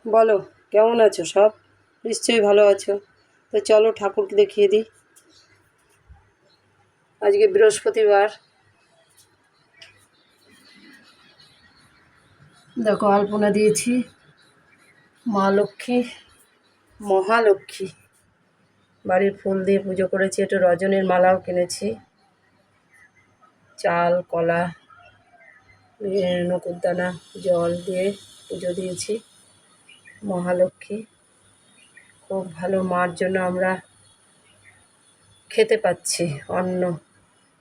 বলো কেমন আছো? সব নিশ্চয়ই ভালো আছো। তো চলো ঠাকুরকে দেখিয়ে দিই। আজকে বৃহস্পতিবার। দেখো আলপনা দিয়েছি। মা লক্ষ্মী, মহালক্ষ্মী। বাড়ির ফুল দিয়ে পুজো করেছি, একটু রজনীর মালাও কিনেছি। চাল, কলা, নকুরদানা, জল দিয়ে পুজো দিয়েছি। মহালক্ষ্মী খুব ভালো, মার জন্য আমরা খেতে পাচ্ছি অন্ন।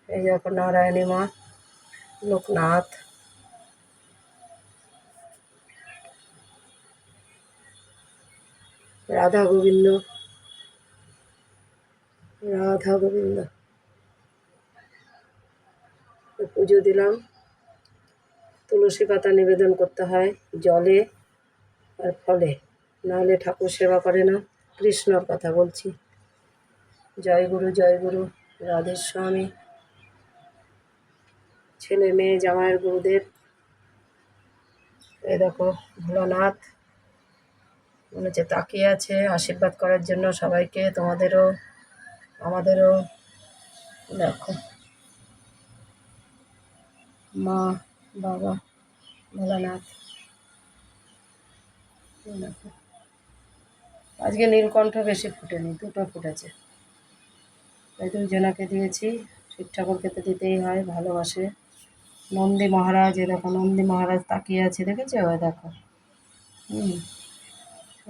এই দেখো নারায়ণী মা, লোকনাথ, রাধা গোবিন্দ, রাধা গোবিন্দ। পুজো দিলাম। তুলসী পাতা নিবেদন করতে হয় জলে আর ফলে, নাহলে ঠাকুর সেবা করে না। কৃষ্ণর কথা বলছি। জয় গুরু, জয় গুরু, রাধেস্বামী। ছেলে মেয়ে জামাইয়ের গুরুদেব। এই দেখো ভোলানাথ মনে হচ্ছে তাকিয়ে আছে আশীর্বাদ করার জন্য সবাইকে, তোমাদেরও আমাদেরও। দেখো মা, বাবা, ভোলানাথ। দেখো আজকে নীলকণ্ঠ বেশি ফুটেনি, দুটো ফুটেছে। এই দুজনাকে দিয়েছি। শিব ঠাকুরকে তো দিতেই হয়, ভালোবাসে। নন্দী মহারাজ, এ দেখো নন্দী মহারাজ তাকিয়ে আছে, দেখেছো? ওই দেখো।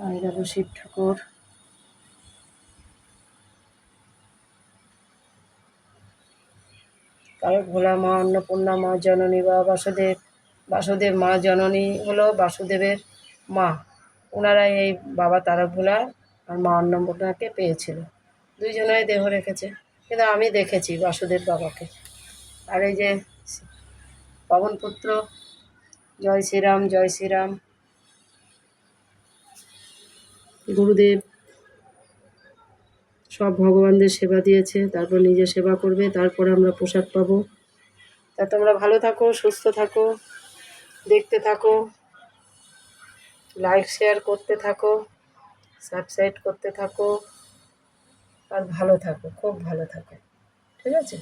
আর এই দেখো শিব ঠাকুর। কারো ভোলা মা, অন্নপূর্ণা মা, জননী বা বাসুদেব। বাসুদেব মা জননী হলো বাসুদেবের মা। ওনারাই এই বাবা তারক ভোলা আর মা অন্নপূর্ণাকে পেয়েছিল। দুইজনাই দেহ রেখেছে, কিন্তু আমি দেখেছি বাসুদেব বাবাকে। আর এই যে পবনপুত্র, জয় শ্রীরাম, জয় শ্রীরাম। গুরুদেব সব ভগবানদের সেবা দিয়েছে, তারপর নিজে সেবা করবে, তারপরে আমরা প্রসাদ পাবো। তা তোমরা ভালো থাকো, সুস্থ থাকো, দেখতে থাকো, লাইক শেয়ার করতে থাকো, সাবস্ক্রাইব করতে থাকো, আর ভালো থাকো, খুব ভালো থাকো। ঠিক আছে?